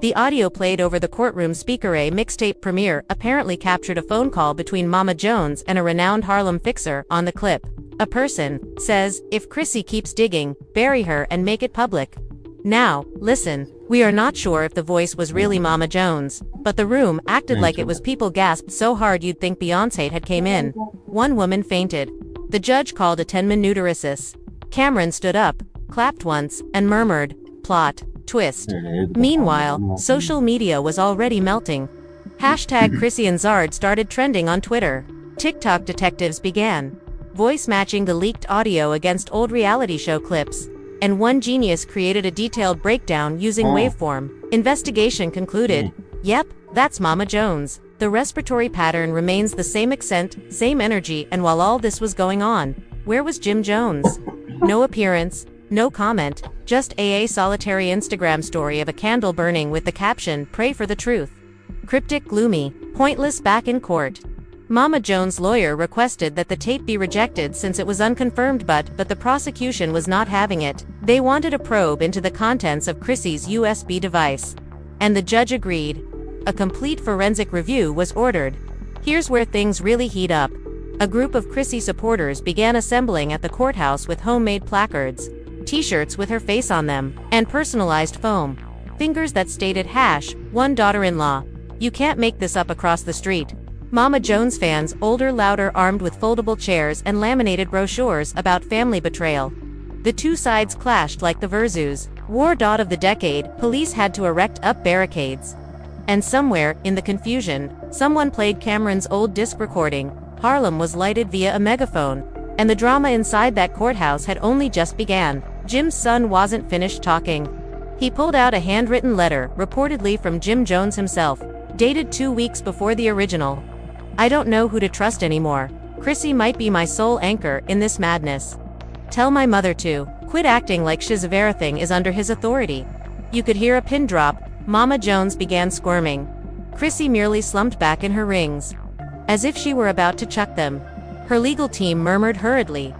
The audio played over the courtroom speaker. A mixtape premiere apparently captured a phone call between Mama Jones and a renowned Harlem fixer. On the clip, a person says, "If Chrissy keeps digging, bury her and make it public." Now, listen. We are not sure if the voice was really Mama Jones, but the room acted like it was. People gasped so hard you'd think Beyoncé had came in. One woman fainted. The judge called a 10-minute recess. Cameron stood up, clapped once, and murmured, "Plot twist." Meanwhile, social media was already melting. Hashtag Chrissy and Zard started trending on Twitter. TikTok detectives began voice matching the leaked audio against old reality show clips. And one genius created a detailed breakdown using waveform. Investigation concluded, yep, that's Mama Jones. The respiratory pattern remains the same accent, same energy, and while all this was going on, where was Jim Jones? No appearance, no comment, just a solitary Instagram story of a candle burning with the caption, "Pray for the truth." Cryptic, gloomy, pointless. Back in court, Mama Jones' lawyer requested that the tape be rejected since it was unconfirmed, but the prosecution was not having it. They wanted a probe into the contents of Chrissy's USB device. And the judge agreed. A complete forensic review was ordered. Here's where things really heat up. A group of Chrissy supporters began assembling at the courthouse with homemade placards, t-shirts with her face on them, and personalized foam fingers that stated #one daughter-in-law. You can't make this up across the street. Mama Jones fans, older, louder, armed with foldable chairs and laminated brochures about family betrayal. The two sides clashed like the Versus. War. Of the decade, police had to erect up barricades. And somewhere, in the confusion, someone played Cameron's old disc recording. Harlem was lighted via a megaphone. And the drama inside that courthouse had only just began. Jim's son wasn't finished talking. He pulled out a handwritten letter, reportedly from Jim Jones himself, dated 2 weeks before the original. "I don't know who to trust anymore. Chrissy might be my sole anchor in this madness. Tell my mother to quit acting like everything is under his authority." You could hear a pin drop. Mama Jones began squirming. Chrissy merely slumped back in her rings, as if she were about to chuck them. Her legal team murmured hurriedly,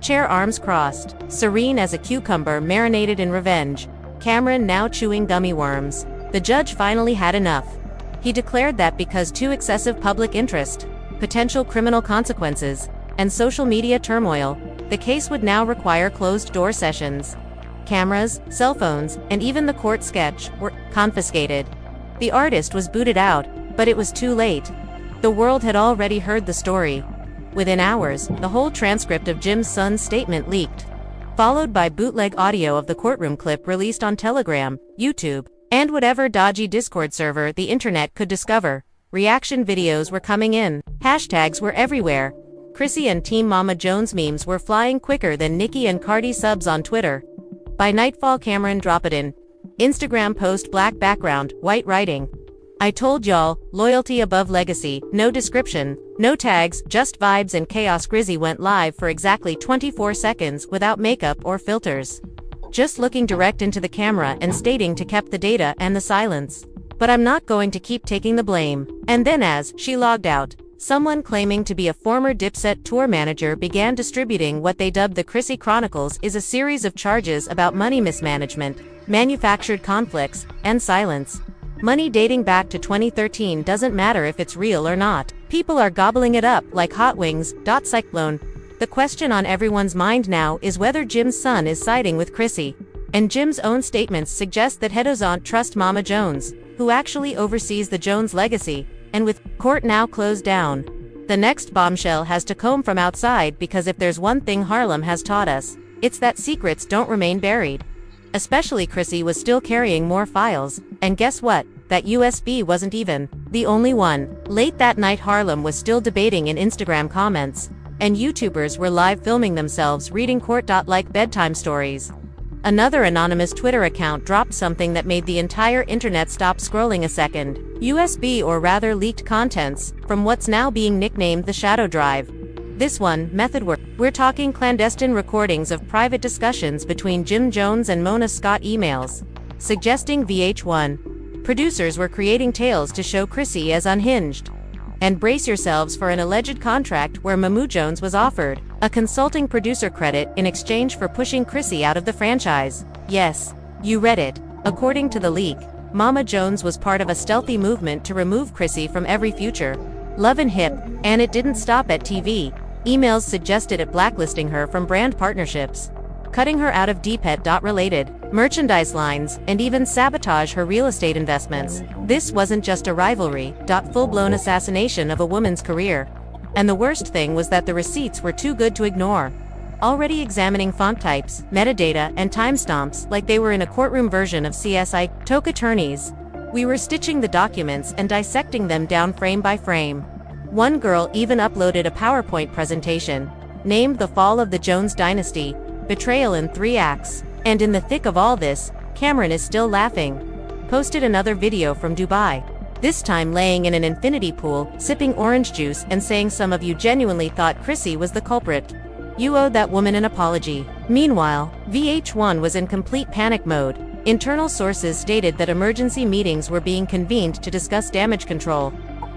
chair arms crossed, serene as a cucumber marinated in revenge. Cameron now chewing gummy worms. The judge finally had enough. He declared that because too excessive public interest, potential criminal consequences, and social media turmoil, the case would now require closed-door sessions. Cameras, cell phones, and even the court sketch were confiscated. The artist was booted out, but it was too late. The world had already heard the story. Within hours, the whole transcript of Jim's son's statement leaked, followed by bootleg audio of the courtroom clip released on Telegram, YouTube, and whatever dodgy Discord server the internet could discover. Reaction videos were coming in. Hashtags were everywhere. Chrissy and Team Mama Jones memes were flying quicker than Nicki and Cardi subs on Twitter. By nightfall, Cameron dropped it in Instagram post, black background, white writing. "I told y'all, loyalty above legacy." No description, no tags, just vibes and chaos. Chrissy went live for exactly 24 seconds without makeup or filters, just looking direct into the camera and stating to keep the data and the silence. "But I'm not going to keep taking the blame." And then as she logged out, someone claiming to be a former Dipset tour manager began distributing what they dubbed the Chrissy Chronicles, is a series of charges about money mismanagement, manufactured conflicts, and silence. Money dating back to 2013 doesn't matter if it's real or not. People are gobbling it up like hot wings. Cyclone. The question on everyone's mind now is whether Jim's son is siding with Chrissy. And Jim's own statements suggest that he doesn't trust Mama Jones, who actually oversees the Jones legacy. And with court now closed down, the next bombshell has to come from outside, because if there's one thing Harlem has taught us, it's that secrets don't remain buried. Especially Chrissy was still carrying more files, and guess what? That USB wasn't even the only one. Late that night, Harlem was still debating in Instagram comments, and YouTubers were live filming themselves reading court-like bedtime stories. Another anonymous Twitter account dropped something that made the entire internet stop scrolling a second. USB, or rather leaked contents, from what's now being nicknamed the shadow drive. This one, method work. We're talking clandestine recordings of private discussions between Jim Jones and Mona Scott, emails suggesting VH1 producers were creating tales to show Chrissy as unhinged. And brace yourselves for an alleged contract where Mama Jones was offered a consulting producer credit in exchange for pushing Chrissy out of the franchise. Yes, you read it. According to the leak, Mama Jones was part of a stealthy movement to remove Chrissy from every future Love and Hip, and it didn't stop at TV. Emails suggested it blacklisting her from brand partnerships, cutting her out of Depet.related merchandise lines, and even sabotage her real estate investments. This wasn't just a rivalry, full-blown assassination of a woman's career. And the worst thing was that the receipts were too good to ignore. Already examining font types, metadata, and timestamps like they were in a courtroom version of CSI Toke attorneys. We were stitching the documents and dissecting them down frame by frame. One girl even uploaded a PowerPoint presentation, named The Fall of the Jones Dynasty, Betrayal in 3 Acts. And in the thick of all this, Cameron is still laughing. Posted another video from Dubai. This time laying in an infinity pool, sipping orange juice and saying some of you genuinely thought Chrissy was the culprit. You owed that woman an apology. Meanwhile, VH1 was in complete panic mode. Internal sources stated that emergency meetings were being convened to discuss damage control.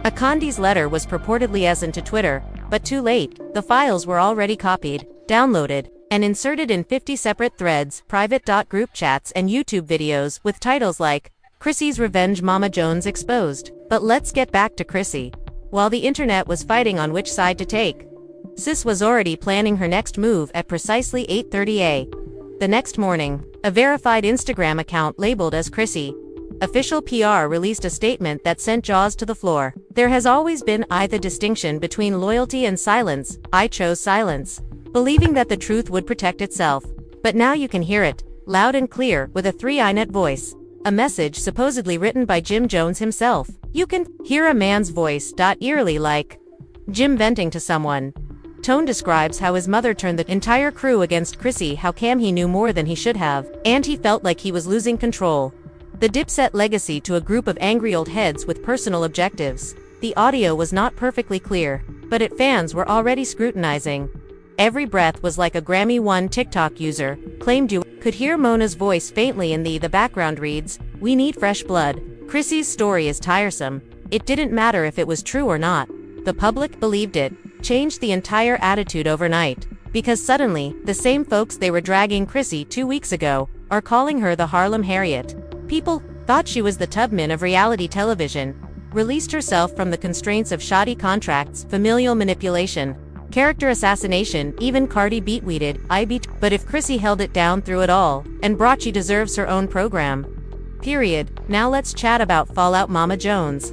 Akandi's letter was purportedly sent to Twitter, but too late. The files were already copied, downloaded, and inserted in 50 separate threads, private group chats and YouTube videos with titles like, Chrissy's Revenge, Mama Jones Exposed. But let's get back to Chrissy. While the internet was fighting on which side to take, Sis was already planning her next move at precisely 8:30 a.m. The next morning, a verified Instagram account labeled as Chrissy Official PR released a statement that sent jaws to the floor. There has always been the distinction between loyalty and silence. I chose silence, believing that the truth would protect itself. But now you can hear it, loud and clear, with a 3iNet voice. A message supposedly written by Jim Jones himself. You can hear a man's voice, eerily like Jim venting to someone. Tone describes how his mother turned the entire crew against Chrissy, how he knew more than he should have, and he felt like he was losing control. The Dipset legacy to a group of angry old heads with personal objectives. The audio was not perfectly clear, but fans were already scrutinizing. Every breath was like a Grammy-won TikTok user claimed you could hear Mona's voice faintly in the background reads, "We need fresh blood." Chrissy's story is tiresome. It didn't matter if it was true or not. The public believed it, changed the entire attitude overnight. Because suddenly, the same folks they were dragging Chrissy 2 weeks ago are calling her the Harlem Harriet. People thought she was the Tubman of reality television, released herself from the constraints of shoddy contracts, familial manipulation, character assassination, even Cardi beat-weeded, but if Chrissy held it down through it all, and brought she deserves her own program. Period. Now let's chat about Fallout Mama Jones.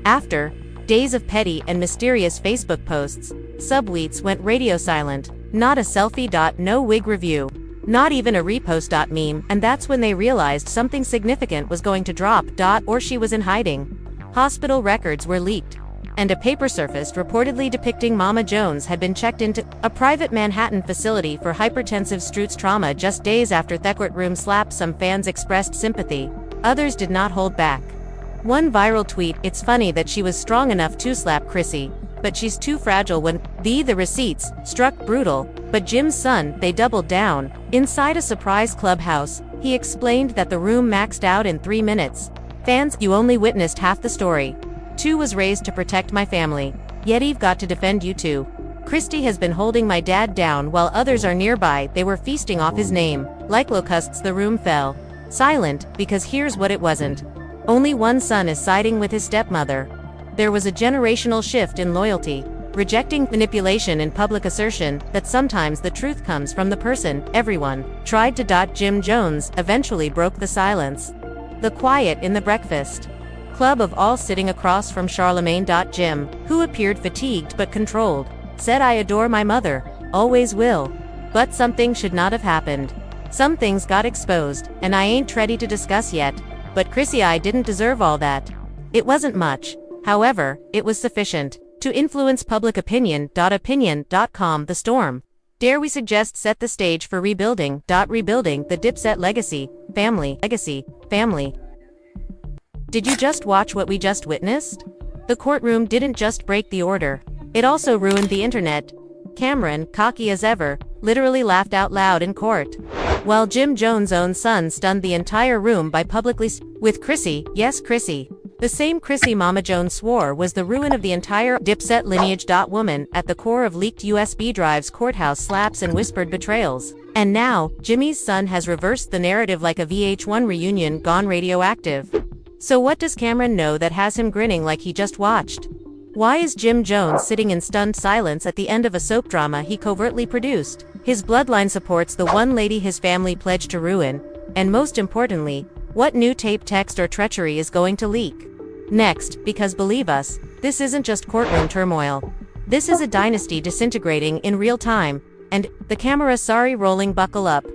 After days of petty and mysterious Facebook posts, subtweets went radio silent. Not a selfie. No wig review. Not even a repost. Meme, and that's when they realized something significant was going to drop. Or she was in hiding. Hospital records were leaked, and a paper surfaced reportedly depicting Mama Jones had been checked into a private Manhattan facility for hypertensive Strutz trauma just days after the courtroom slap. Some fans expressed sympathy. Others did not hold back. One viral tweet, "It's funny that she was strong enough to slap Chrissy, but she's too fragile when the receipts struck brutal." But Jim's son, they doubled down. Inside a surprise clubhouse, he explained that the room maxed out in 3 minutes. Fans, you only witnessed half the story. 2 was raised to protect my family. Yet I've got to defend you too. Christy has been holding my dad down while others are nearby. They were feasting off his name. Like locusts, the room fell silent, because here's what it wasn't. Only one son is siding with his stepmother. There was a generational shift in loyalty, rejecting manipulation and public assertion that sometimes the truth comes from the person. Everyone tried to. Jim Jones eventually broke the silence. The quiet in the breakfast club of all sitting across from Charlemagne. Jim, who appeared fatigued but controlled, said, "I adore my mother, always will. But something should not have happened. Some things got exposed, and I ain't ready to discuss yet. But Chrissy, I didn't deserve all that." It wasn't much. However, it was sufficient to influence public opinion. Opinion.com. The storm, dare we suggest, set the stage for rebuilding. Rebuilding the Dipset legacy. Family. Did you just watch what we just witnessed? The courtroom didn't just break the order. It also ruined the internet. Cameron, cocky as ever, literally laughed out loud in court, while Jim Jones' own son stunned the entire room by publicly with Chrissy, yes Chrissy, the same Chrissy Mama Jones swore was the ruin of the entire Dipset lineage. Woman at the core of leaked USB drives, courthouse slaps and whispered betrayals. And now, Jimmy's son has reversed the narrative like a VH1 reunion gone radioactive. So what does Cameron know that has him grinning like he just watched? Why is Jim Jones sitting in stunned silence at the end of a soap drama he covertly produced? His bloodline supports the one lady his family pledged to ruin, and most importantly, what new tape, text, or treachery is going to leak? Next, because believe us, this isn't just courtroom turmoil. This is a dynasty disintegrating in real time, and the camera sorry rolling buckle up.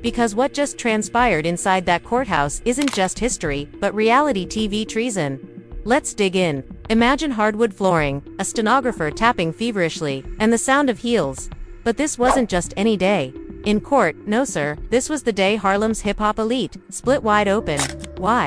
Because what just transpired inside that courthouse isn't just history, but reality TV treason. Let's dig in. Imagine hardwood flooring, a stenographer tapping feverishly, and the sound of heels. But this wasn't just any day. In court, no sir, this was the day Harlem's hip-hop elite split wide open. Why?